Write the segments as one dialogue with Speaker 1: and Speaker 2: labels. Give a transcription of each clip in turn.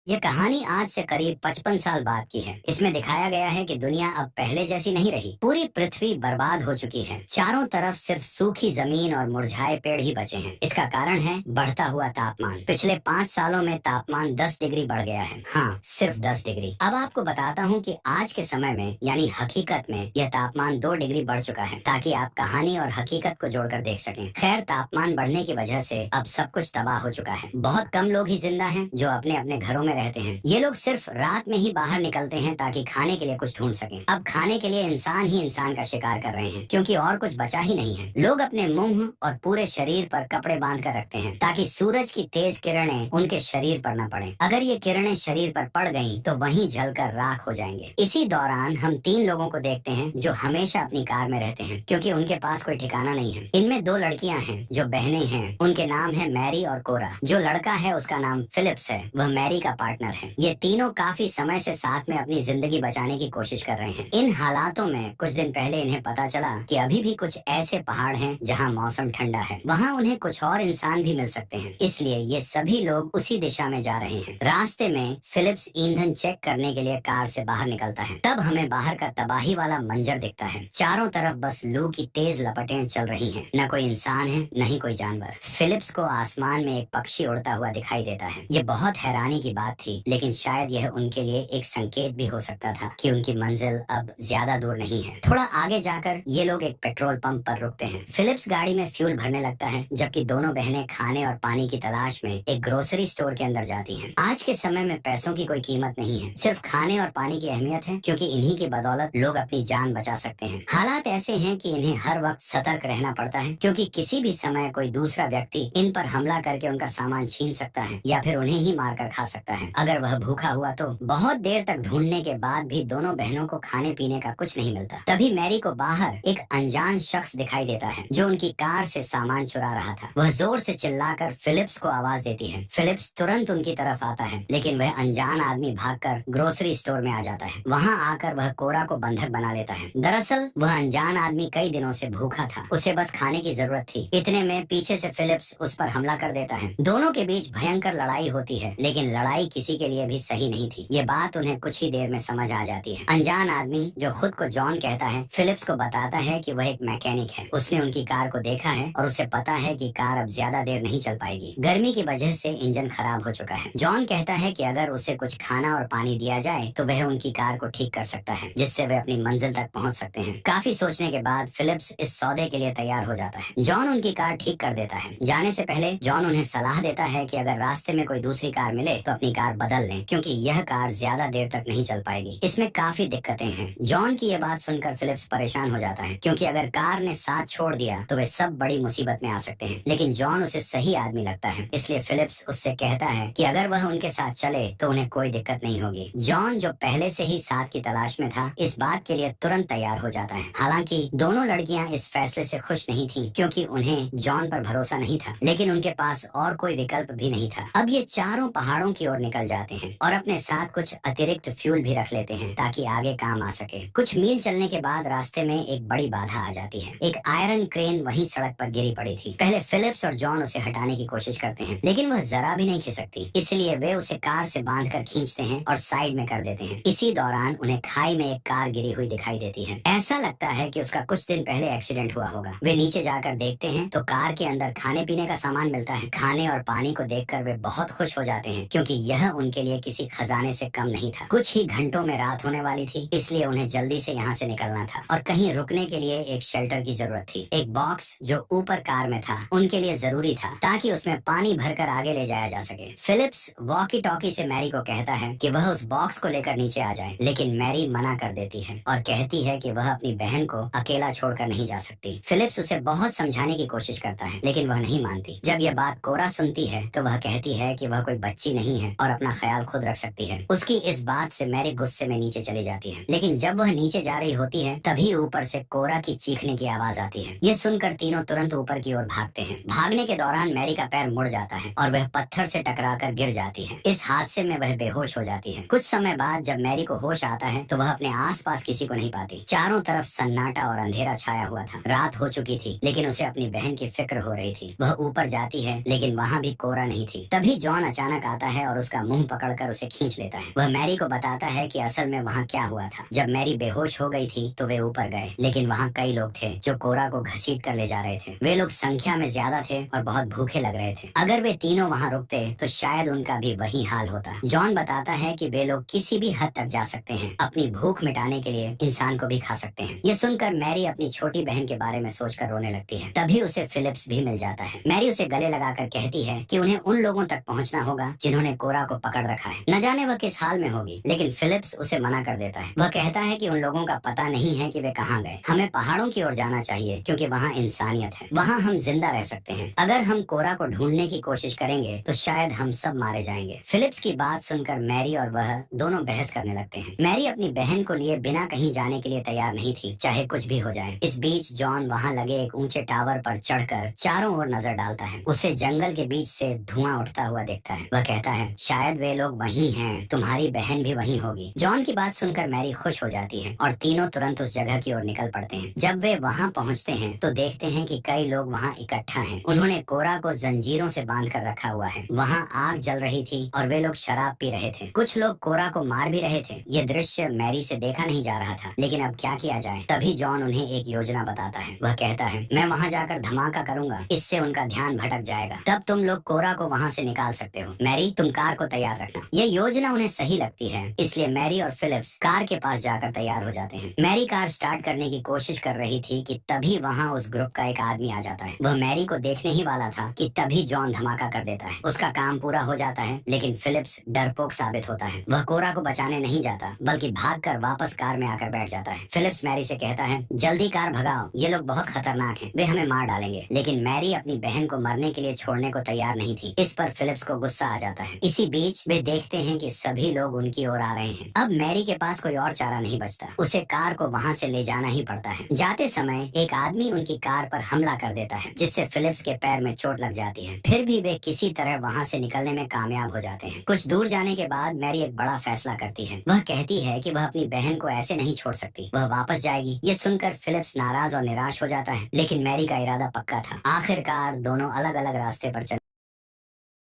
Speaker 1: ये कहानी आज से करीब 55 साल बाद की है। इसमें दिखाया गया है कि दुनिया अब पहले जैसी नहीं रही। पूरी पृथ्वी बर्बाद हो चुकी है। चारों तरफ सिर्फ सूखी जमीन और मुरझाए पेड़ ही बचे हैं। इसका कारण है बढ़ता हुआ तापमान। पिछले 5 सालों में तापमान 10 डिग्री बढ़ गया है। हाँ, सिर्फ 10 डिग्री। अब आपको बताता हूँ कि आज के समय में यानी हकीकत में यह तापमान 2 डिग्री बढ़ चुका है, ताकि आप कहानी और हकीकत को जोड़कर देख सकें। खैर, तापमान बढ़ने की वजह से अब सब कुछ तबाह हो चुका है। बहुत कम लोग ही जिंदा हैं जो अपने अपने घरों में रहते हैं। ये लोग सिर्फ रात में ही बाहर निकलते हैं ताकि खाने के लिए कुछ ढूंढ सकें। अब खाने के लिए इंसान ही इंसान का शिकार कर रहे हैं, क्योंकि और कुछ बचा ही नहीं है। लोग अपने मुंह और पूरे शरीर पर कपड़े बांध कर रखते हैं ताकि सूरज की तेज किरणें उनके शरीर पर न पड़े। अगर ये किरणें शरीर पर पड़ गईं तो वहीं जलकर राख हो जाएंगे। इसी दौरान हम 3 लोगों को देखते हैं जो हमेशा अपनी कार में रहते हैं, क्योंकि उनके पास कोई ठिकाना नहीं है। इनमें 2 लड़कियां हैं जो बहनें हैं। उनके नाम है मैरी और कोरा। जो लड़का है उसका नाम फिलिप्स है, वह मैरी का पार्टनर है। ये तीनों काफी समय से साथ में अपनी जिंदगी बचाने की कोशिश कर रहे हैं। इन हालातों में कुछ दिन पहले इन्हें पता चला कि अभी भी कुछ ऐसे पहाड़ हैं जहां मौसम ठंडा है। वहां उन्हें कुछ और इंसान भी मिल सकते हैं, इसलिए ये सभी लोग उसी दिशा में जा रहे हैं। रास्ते में फिलिप्स ईंधन चेक करने के लिए कार से बाहर निकलता है। तब हमें बाहर का तबाही वाला मंजर दिखता है। चारों तरफ बस लू की तेज लपटें चल रही हैं। न कोई इंसान है, न ही कोई जानवर। फिलिप्स को आसमान में एक पक्षी उड़ता हुआ दिखाई देता है। ये बहुत हैरानी की बात थी, लेकिन शायद यह उनके लिए एक संकेत भी हो सकता था कि उनकी मंजिल अब ज्यादा दूर नहीं है। थोड़ा आगे जाकर ये लोग एक पेट्रोल पंप पर रुकते हैं। फिलिप्स गाड़ी में फ्यूल भरने लगता है, जबकि दोनों बहनें खाने और पानी की तलाश में एक ग्रोसरी स्टोर के अंदर जाती हैं। आज के समय में पैसों की कोई कीमत नहीं है, सिर्फ खाने और पानी की अहमियत है, क्योंकि इन्हीं की बदौलत लोग अपनी जान बचा सकते हैं। हालात ऐसे हैं कि इन्हें हर वक्त सतर्क रहना पड़ता है, क्योंकि किसी भी समय कोई दूसरा व्यक्ति इन पर हमला करके उनका सामान छीन सकता है या फिर उन्हें ही मारकर खा सकता है। अगर वह भूखा हुआ तो बहुत देर तक ढूंढने के बाद भी दोनों बहनों को खाने पीने का कुछ नहीं मिलता। तभी मैरी को बाहर एक अनजान शख्स दिखाई देता है जो उनकी कार से सामान चुरा रहा था। वह जोर से चिल्लाकर फिलिप्स को आवाज देती है। फिलिप्स तुरंत उनकी तरफ आता है, लेकिन वह अनजान आदमी भागकर ग्रोसरी स्टोर में आ जाता है। वहाँ आकर वह कोरा को बंधक बना लेता है। दरअसल वह अनजान आदमी कई दिनों से भूखा था, उसे बस खाने की जरूरत थी। इतने में पीछे से फिलिप्स उस पर हमला कर देता है। दोनों के बीच भयंकर लड़ाई होती है, लेकिन लड़ाई किसी के लिए भी सही नहीं थी। ये बात उन्हें कुछ ही देर में समझ आ जाती है। अनजान आदमी, जो खुद को जॉन कहता है, फिलिप्स को बताता है कि वह एक मैकेनिक है। उसने उनकी कार को देखा है और उसे पता है कि कार अब ज्यादा देर नहीं चल पाएगी। गर्मी की वजह से इंजन खराब हो चुका है। जॉन कहता है कि अगर उसे कुछ खाना और पानी दिया जाए तो वह उनकी कार को ठीक कर सकता है, जिससे वे अपनी मंजिल तक पहुंच सकते हैं। काफी सोचने के बाद फिलिप्स इस सौदे के लिए तैयार हो जाता है। जॉन उनकी कार ठीक कर देता है। जाने से पहले जॉन उन्हें सलाह देता है कि अगर रास्ते में कोई दूसरी कार मिले तो अपनी कार बदल लें, क्योंकि यह कार ज्यादा देर तक नहीं चल पाएगी। इसमें काफी दिक्कतें हैं। जॉन की यह बात सुनकर फिलिप्स परेशान हो जाता है, क्योंकि अगर कार ने साथ छोड़ दिया तो वे सब बड़ी मुसीबत में आ सकते हैं। लेकिन जॉन उसे सही आदमी लगता है, इसलिए फिलिप्स उससे कहता है कि अगर वह उनके साथ चले तो उन्हें कोई दिक्कत नहीं होगी। जॉन, जो पहले से ही साथ की तलाश में था, इस बात के लिए तुरंत तैयार हो जाता है। हालांकि दोनों लड़कियां इस फैसले से खुश नहीं थी, क्योंकि उन्हें जॉन पर भरोसा नहीं था, लेकिन उनके पास और कोई विकल्प भी नहीं था। अब ये चारों पहाड़ों की ओर निकल जाते हैं और अपने साथ कुछ अतिरिक्त फ्यूल भी रख लेते हैं ताकि आगे काम आ सके। कुछ मील चलने के बाद रास्ते में एक बड़ी बाधा आ जाती है। एक आयरन क्रेन वहीं सड़क पर गिरी पड़ी थी। पहले फिलिप्स और जॉन उसे हटाने की कोशिश करते हैं, लेकिन वह जरा भी नहीं खिसकती, इसलिए वे उसे कार से बांधकर खींचते हैं और साइड में कर देते हैं। इसी दौरान उन्हें खाई में एक कार गिरी हुई दिखाई देती है। ऐसा लगता है कि उसका कुछ दिन पहले एक्सीडेंट हुआ होगा। वे नीचे जाकर देखते हैं तो कार के अंदर खाने पीने का सामान मिलता है। खाने और पानी को देखकर वे बहुत खुश हो जाते हैं, क्योंकि यह उनके लिए किसी खजाने से कम नहीं था। कुछ ही घंटों में रात होने वाली थी, इसलिए उन्हें जल्दी से यहाँ से निकलना था और कहीं रुकने के लिए एक शेल्टर की जरूरत थी। एक बॉक्स जो ऊपर कार में था उनके लिए जरूरी था, ताकि उसमें पानी भरकर आगे ले जाया जा सके। फिलिप्स वॉकी टॉकी से मैरी को कहता है कि वह उस बॉक्स को लेकर नीचे आ जाए, लेकिन मैरी मना कर देती है और कहती है कि वह अपनी बहन को अकेला छोड़कर नहीं जा सकती। फिलिप्स उसे बहुत समझाने की कोशिश करता है, लेकिन वह नहीं मानती। जब यह बात कोरा सुनती है तो वह कहती है कि वह कोई बच्ची नहीं है और अपना ख्याल खुद रख सकती है। उसकी इस बात से मैरी गुस्से में नीचे चली जाती है, लेकिन जब वह नीचे जा रही होती है तभी ऊपर से कोरा की चीखने की आवाज आती है। ये सुनकर तीनों तुरंत ऊपर की ओर भागते हैं। भागने के दौरान मैरी का पैर मुड़ जाता है और वह पत्थर से टकराकर गिर जाती है। इस हादसे में वह बेहोश हो जाती है। कुछ समय बाद जब मैरी को होश आता है तो वह अपने आसपास किसी को नहीं पाती। चारों तरफ सन्नाटा और अंधेरा छाया हुआ था। रात हो चुकी थी, लेकिन उसे अपनी बहन की फिक्र हो रही थी। वह ऊपर जाती है, लेकिन वहाँ भी कोरा नहीं थी। तभी जॉन अचानक आता है और उसका उसका मुंह पकड़कर उसे खींच लेता है। वह मैरी को बताता है कि असल में वहाँ क्या हुआ था। जब मैरी बेहोश हो गई थी तो वे ऊपर गए, लेकिन वहाँ कई लोग थे जो कोरा को घसीट कर ले जा रहे थे। वे लोग संख्या में ज्यादा थे और बहुत भूखे लग रहे थे। अगर वे तीनों वहाँ रुकते तो शायद उनका भी वही हाल होता। जॉन बताता है कि वे लोग किसी भी हद तक जा सकते हैं, अपनी भूख मिटाने के लिए इंसान को भी खा सकते हैं। ये सुनकर मैरी अपनी छोटी बहन के बारे में सोचकर रोने लगती है। तभी उसे फिलिप्स भी मिल जाता है। मैरी उसे गले लगाकर कहती है कि उन्हें उन लोगों तक पहुंचना होगा जिन्होंने कोरा को पकड़ रखा है। न जाने वह किस हाल में होगी, लेकिन फिलिप्स उसे मना कर देता है। वह कहता है कि उन लोगों का पता नहीं है कि वे कहाँ गए। हमें पहाड़ों की ओर जाना चाहिए क्योंकि वहाँ इंसानियत है, वहाँ हम जिंदा रह सकते हैं। अगर हम कोरा को ढूंढने की कोशिश करेंगे तो शायद हम सब मारे जाएंगे। फिलिप्स की बात सुनकर मैरी और वह दोनों बहस करने लगते हैं। मैरी अपनी बहन को लिए बिना कहीं जाने के लिए तैयार नहीं थी, चाहे कुछ भी हो जाए। इस बीच जॉन वहाँ लगे एक ऊंचे टावर पर चढ़कर चारों ओर नजर डालता है। उसे जंगल के बीच से धुआं उठता हुआ देखता है। वह कहता है, शायद वे लोग वही हैं, तुम्हारी बहन भी वही होगी। जॉन की बात सुनकर मैरी खुश हो जाती है और तीनों तुरंत उस जगह की ओर निकल पड़ते हैं। जब वे वहाँ पहुँचते हैं तो देखते हैं कि कई लोग वहाँ इकट्ठा हैं। उन्होंने कोरा को जंजीरों से बांध कर रखा हुआ है। वहाँ आग जल रही थी और वे लोग शराब पी रहे थे। कुछ लोग कोरा को मार भी रहे थे। ये दृश्य मैरी से देखा नहीं जा रहा था, लेकिन अब क्या किया जाए। तभी जॉन उन्हें एक योजना बताता है। वह कहता है, मैं वहाँ जाकर धमाका करूंगा, इससे उनका ध्यान भटक जाएगा। तब तुम लोग कोरा को वहाँ से निकाल सकते हो। मैरी, तुम कार को तैयार रखना। ये योजना उन्हें सही लगती है, इसलिए मैरी और फिलिप्स कार के पास जाकर तैयार हो जाते हैं। मैरी कार स्टार्ट करने की कोशिश कर रही थी कि तभी वहाँ उस ग्रुप का एक आदमी आ जाता है। वह मैरी को देखने ही वाला था कि तभी जॉन धमाका कर देता है। उसका काम पूरा हो जाता है, लेकिन फिलिप्स डरपोक साबित होता है। वह कोरा को बचाने नहीं जाता, बल्कि भागकर वापस कार में आकर बैठ जाता है। फिलिप्स मैरी से कहता है, जल्दी कार भगाओ, ये लोग बहुत खतरनाक हैं, वे हमें मार डालेंगे। लेकिन मैरी अपनी बहन को मरने के लिए छोड़ने को तैयार नहीं थी। इस पर फिलिप्स को गुस्सा आ जाता है। इसी बीच वे देखते हैं कि सभी लोग उनकी ओर आ रहे हैं। अब मैरी के पास कोई और चारा नहीं बचता, उसे कार को वहाँ से ले जाना ही पड़ता है। जाते समय एक आदमी उनकी कार पर हमला कर देता है, जिससे फिलिप्स के पैर में चोट लग जाती है। फिर भी वे किसी तरह वहाँ से निकलने में कामयाब हो जाते हैं। कुछ दूर जाने के बाद मैरी एक बड़ा फैसला करती है। वह कहती है कि वह अपनी बहन को ऐसे नहीं छोड़ सकती, वह वापस जाएगी। ये सुनकर फिलिप्स नाराज और निराश हो जाता है, लेकिन मैरी का इरादा पक्का था। आखिरकार दोनों अलग अलग रास्ते पर चले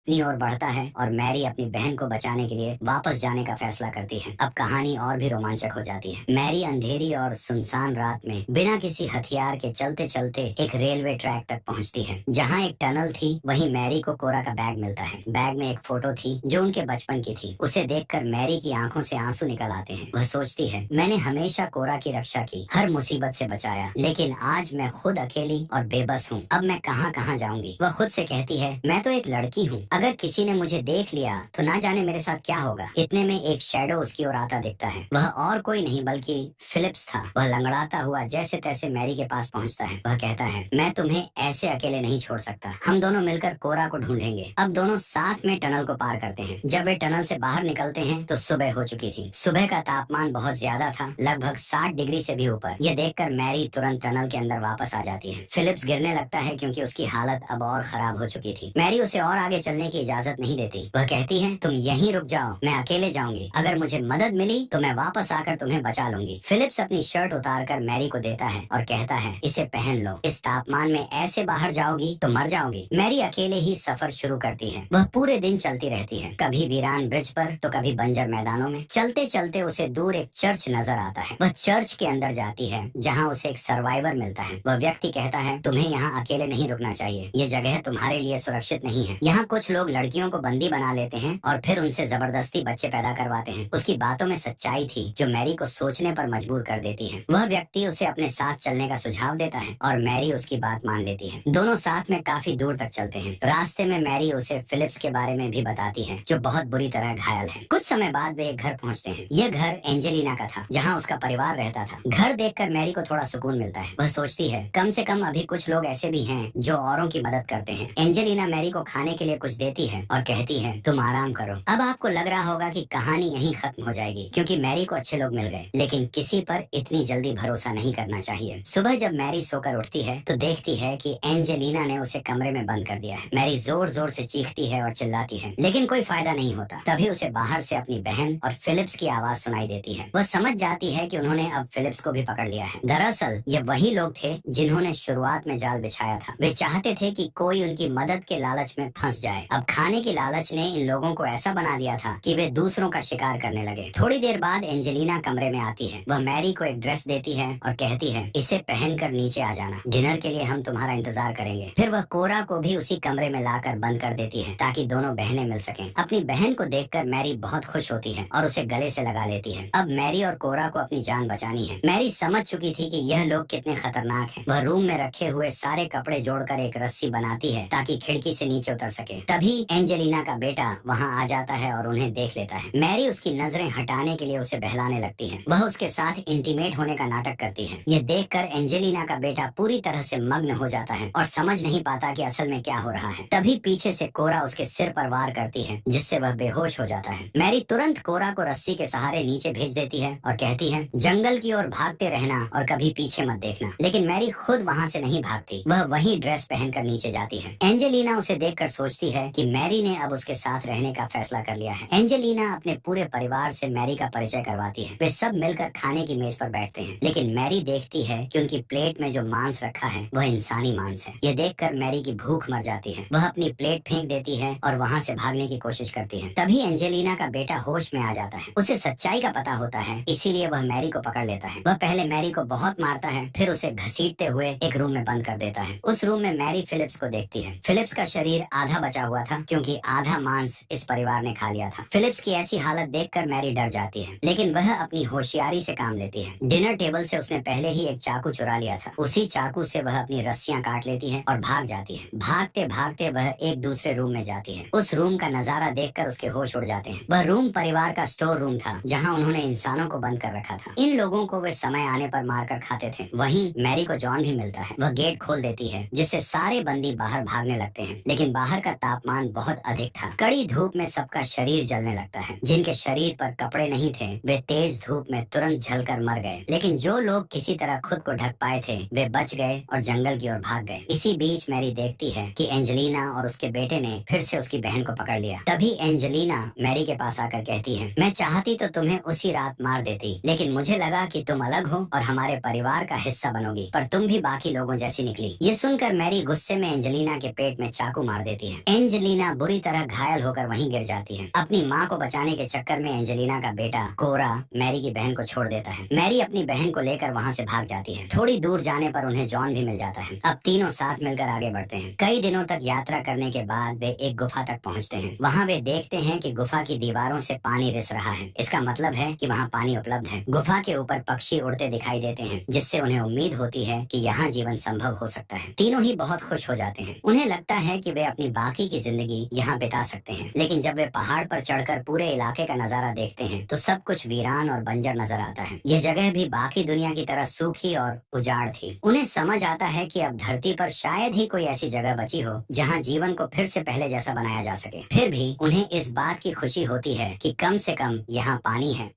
Speaker 1: अपनी ओर बढ़ता है और मैरी अपनी बहन को बचाने के लिए वापस जाने का फैसला करती है। अब कहानी और भी रोमांचक हो जाती है। मैरी अंधेरी और सुनसान रात में बिना किसी हथियार के चलते चलते एक रेलवे ट्रैक तक पहुंचती है। जहां एक टनल थी, वहीं मैरी को कोरा का बैग मिलता है। बैग में एक फोटो थी जो उनके बचपन की थी। उसे देखकर मैरी की आंखों से आंसू निकल आते हैं। वह सोचती है, मैंने हमेशा कोरा की रक्षा की, हर मुसीबत से बचाया, लेकिन आज मैं खुद अकेली और बेबस हूँ। अब मैं कहाँ कहाँ जाऊंगी। वह खुद से कहती है, मैं तो एक लड़की हूँ, अगर किसी ने मुझे देख लिया तो ना जाने मेरे साथ क्या होगा। इतने में एक शैडो उसकी ओर आता दिखता है। वह और कोई नहीं बल्कि फिलिप्स था। वह लंगड़ाता हुआ जैसे तैसे मैरी के पास पहुंचता है। वह कहता है, मैं तुम्हें ऐसे अकेले नहीं छोड़ सकता, हम दोनों मिलकर कोरा को ढूंढेंगे। अब दोनों साथ में टनल को पार करते हैं। जब वे टनल से बाहर निकलते हैं तो सुबह हो चुकी थी। सुबह का तापमान बहुत ज्यादा था, लगभग 60 डिग्री से भी ऊपर। यह देखकर मैरी तुरंत टनल के अंदर वापस आ जाती है। फिलिप्स गिरने लगता है क्योंकि उसकी हालत अब और खराब हो चुकी थी। मैरी उसे और आगे चलने की इजाजत नहीं देती। वह कहती है, तुम यहीं रुक जाओ, मैं अकेले जाऊंगी। अगर मुझे मदद मिली तो मैं वापस आकर तुम्हें बचा लूंगी। फिलिप्स अपनी शर्ट उतारकर मैरी को देता है और कहता है, इसे पहन लो, इस तापमान में ऐसे बाहर जाओगी तो मर जाओगी। मैरी अकेले ही सफर शुरू करती है। वह पूरे दिन चलती रहती है, कभी वीरान ब्रिज पर तो कभी बंजर मैदानों में। चलते चलते उसे दूर एक चर्च नजर आता है। वह चर्च के अंदर जाती है, जहाँ उसे एक सर्वाइवर मिलता है। वह व्यक्ति कहता है, तुम्हें यहाँ अकेले नहीं रुकना चाहिए, ये जगह तुम्हारे लिए सुरक्षित नहीं है। यहाँ कुछ लोग लड़कियों को बंदी बना लेते हैं और फिर उनसे जबरदस्ती बच्चे पैदा करवाते हैं। उसकी बातों में सच्चाई थी जो मैरी को सोचने पर मजबूर कर देती है। वह व्यक्ति उसे अपने साथ चलने का सुझाव देता है और मैरी उसकी बात मान लेती है। दोनों साथ में काफी दूर तक चलते हैं। रास्ते में मैरी उसे फिलिप्स के बारे में भी बताती है, जो बहुत बुरी तरह घायल है। कुछ समय बाद वे एक घर पहुँचते हैं। यह घर एंजेलिना का था, जहाँ उसका परिवार रहता था। घर देखकर मैरी को थोड़ा सुकून मिलता है। वह सोचती है, कम से कम अभी कुछ लोग ऐसे भी हैं जो औरों की मदद करते हैं। एंजेलिना मैरी को खाने के लिए कुछ देती है और कहती है, तुम आराम करो। अब आपको लग रहा होगा कि कहानी यहीं खत्म हो जाएगी, क्योंकि मैरी को अच्छे लोग मिल गए, लेकिन किसी पर इतनी जल्दी भरोसा नहीं करना चाहिए। सुबह जब मैरी सोकर उठती है तो देखती है कि एंजेलिना ने उसे कमरे में बंद कर दिया है। मैरी जोर जोर से चीखती है और चिल्लाती है, लेकिन कोई फायदा नहीं होता। तभी उसे बाहर से अपनी बहन और फिलिप्स की आवाज सुनाई देती है। वह समझ जाती है कि उन्होंने अब फिलिप्स को भी पकड़ लिया है। दरअसल ये वही लोग थे जिन्होंने शुरुआत में जाल बिछाया था। वे चाहते थे कि कोई उनकी मदद के लालच में फंस जाए। अब खाने की लालच ने इन लोगों को ऐसा बना दिया था कि वे दूसरों का शिकार करने लगे। थोड़ी देर बाद एंजेलिना कमरे में आती है। वह मैरी को एक ड्रेस देती है और कहती है, इसे पहनकर नीचे आ जाना, डिनर के लिए हम तुम्हारा इंतजार करेंगे। फिर वह कोरा को भी उसी कमरे में लाकर बंद कर देती है ताकि दोनों बहनें मिल सकें। अपनी बहन को देखकर मैरी बहुत खुश होती है और उसे गले से लगा लेती है। अब मैरी और कोरा को अपनी जान बचानी है। मैरी समझ चुकी थी कि यह लोग कितने खतरनाक हैं। वह रूम में रखे हुए सारे कपड़े जोड़कर एक रस्सी बनाती है ताकि खिड़की से नीचे उतर सके। तभी एंजेलिना का बेटा वहाँ आ जाता है और उन्हें देख लेता है। मैरी उसकी नजरें हटाने के लिए उसे बहलाने लगती है। वह उसके साथ इंटीमेट होने का नाटक करती है। यह देखकर एंजेलिना का बेटा पूरी तरह से मग्न हो जाता है और समझ नहीं पाता कि असल में क्या हो रहा है। तभी पीछे से कोरा उसके सिर पर वार करती है जिससे वह बेहोश हो जाता है। मैरी तुरंत कोरा को रस्सी के सहारे नीचे भेज देती है और कहती है, जंगल की ओर भागते रहना और कभी पीछे मत देखना। लेकिन मैरी खुद वहाँ से नहीं भागती। वह वही ड्रेस पहनकर नीचे जाती है। एंजेलिना उसे देखकर सोचती है कि मैरी ने अब उसके साथ रहने का फैसला कर लिया है। एंजेलिना अपने पूरे परिवार से मैरी का परिचय करवाती है। वे सब मिलकर खाने की मेज पर बैठते हैं। लेकिन मैरी देखती है कि उनकी प्लेट में जो मांस रखा है वह इंसानी मांस है। यह देखकर मैरी की भूख मर जाती है। वह अपनी प्लेट फेंक देती है और वहाँ से भागने की कोशिश करती है। तभी एंजेलिना का बेटा होश में आ जाता है। उसे सच्चाई का पता होता है, इसीलिए वह मैरी को पकड़ लेता है। वह पहले मैरी को बहुत मारता है, फिर उसे घसीटते हुए एक रूम में बंद कर देता है। उस रूम में मैरी फिलिप्स को देखती है। फिलिप्स का शरीर आधा बचा हुआ था क्योंकि आधा मांस इस परिवार ने खा लिया था। फिलिप्स की ऐसी हालत देखकर मैरी डर जाती है, लेकिन वह अपनी होशियारी से काम लेती है। डिनर टेबल से उसने पहले ही एक चाकू चुरा लिया था। उसी चाकू से वह अपनी रस्सियां काट लेती है और भाग जाती है। भागते भागते वह एक दूसरे रूम में जाती है। उस रूम का नजारा देखकर उसके होश उड़ जाते हैं। वह रूम परिवार का स्टोर रूम था जहाँ उन्होंने इंसानों को बंद कर रखा था। इन लोगों को वे समय आने पर मारकर खाते थे। वहीं मैरी को जॉन भी मिलता है। वह गेट खोल देती है जिससे सारे बंदी बाहर भागने लगते हैं। लेकिन बाहर का तापमान बहुत अधिक था। कड़ी धूप में सबका शरीर जलने लगता है। जिनके शरीर पर कपड़े नहीं थे वे तेज धूप में तुरंत जलकर मर गए। लेकिन जो लोग किसी तरह खुद को ढक पाए थे वे बच गए और जंगल की ओर भाग गए। इसी बीच मैरी देखती है कि एंजेलिना और उसके बेटे ने फिर से उसकी बहन को पकड़ लिया। तभी एंजेलिना मैरी के पास आकर कहती है, मैं चाहती तो तुम्हें उसी रात मार देती, लेकिन मुझे लगा कि तुम अलग हो और हमारे परिवार का हिस्सा बनोगी, पर तुम भी बाकी लोगों जैसी निकली। ये सुनकर मैरी गुस्से में एंजेलिना के पेट में चाकू मार देती है। एंजेलिना बुरी तरह घायल होकर वहीं गिर जाती है। अपनी माँ को बचाने के चक्कर में एंजेलिना का बेटा कोरा मैरी की बहन को छोड़ देता है। मैरी अपनी बहन को लेकर वहाँ से भाग जाती है। थोड़ी दूर जाने पर उन्हें जॉन भी मिल जाता है। अब तीनों साथ मिलकर आगे बढ़ते हैं। कई दिनों तक यात्रा करने के बाद वे एक गुफा तक पहुँचते हैं। वहाँ वे देखते हैं कि गुफा की दीवारों से पानी रिस रहा है। इसका मतलब है कि वहाँ पानी उपलब्ध है। गुफा के ऊपर पक्षी उड़ते दिखाई देते हैं जिससे उन्हें उम्मीद होती है कि यहाँ जीवन संभव हो सकता है। तीनों ही बहुत खुश हो जाते हैं। उन्हें लगता है कि वे अपनी बाकी की जिंदगी यहाँ बिता सकते हैं। लेकिन जब वे पहाड़ पर चढ़कर पूरे इलाके का नजारा देखते हैं तो सब कुछ वीरान और बंजर नजर आता है। यह जगह भी बाकी दुनिया की तरह सूखी और उजाड़ थी। उन्हें समझ आता है कि अब धरती पर शायद ही कोई ऐसी जगह बची हो जहाँ जीवन को फिर से पहले जैसा बनाया जा सके। फिर भी उन्हें इस बात की खुशी होती है कि कम से कम यहाँ पानी है।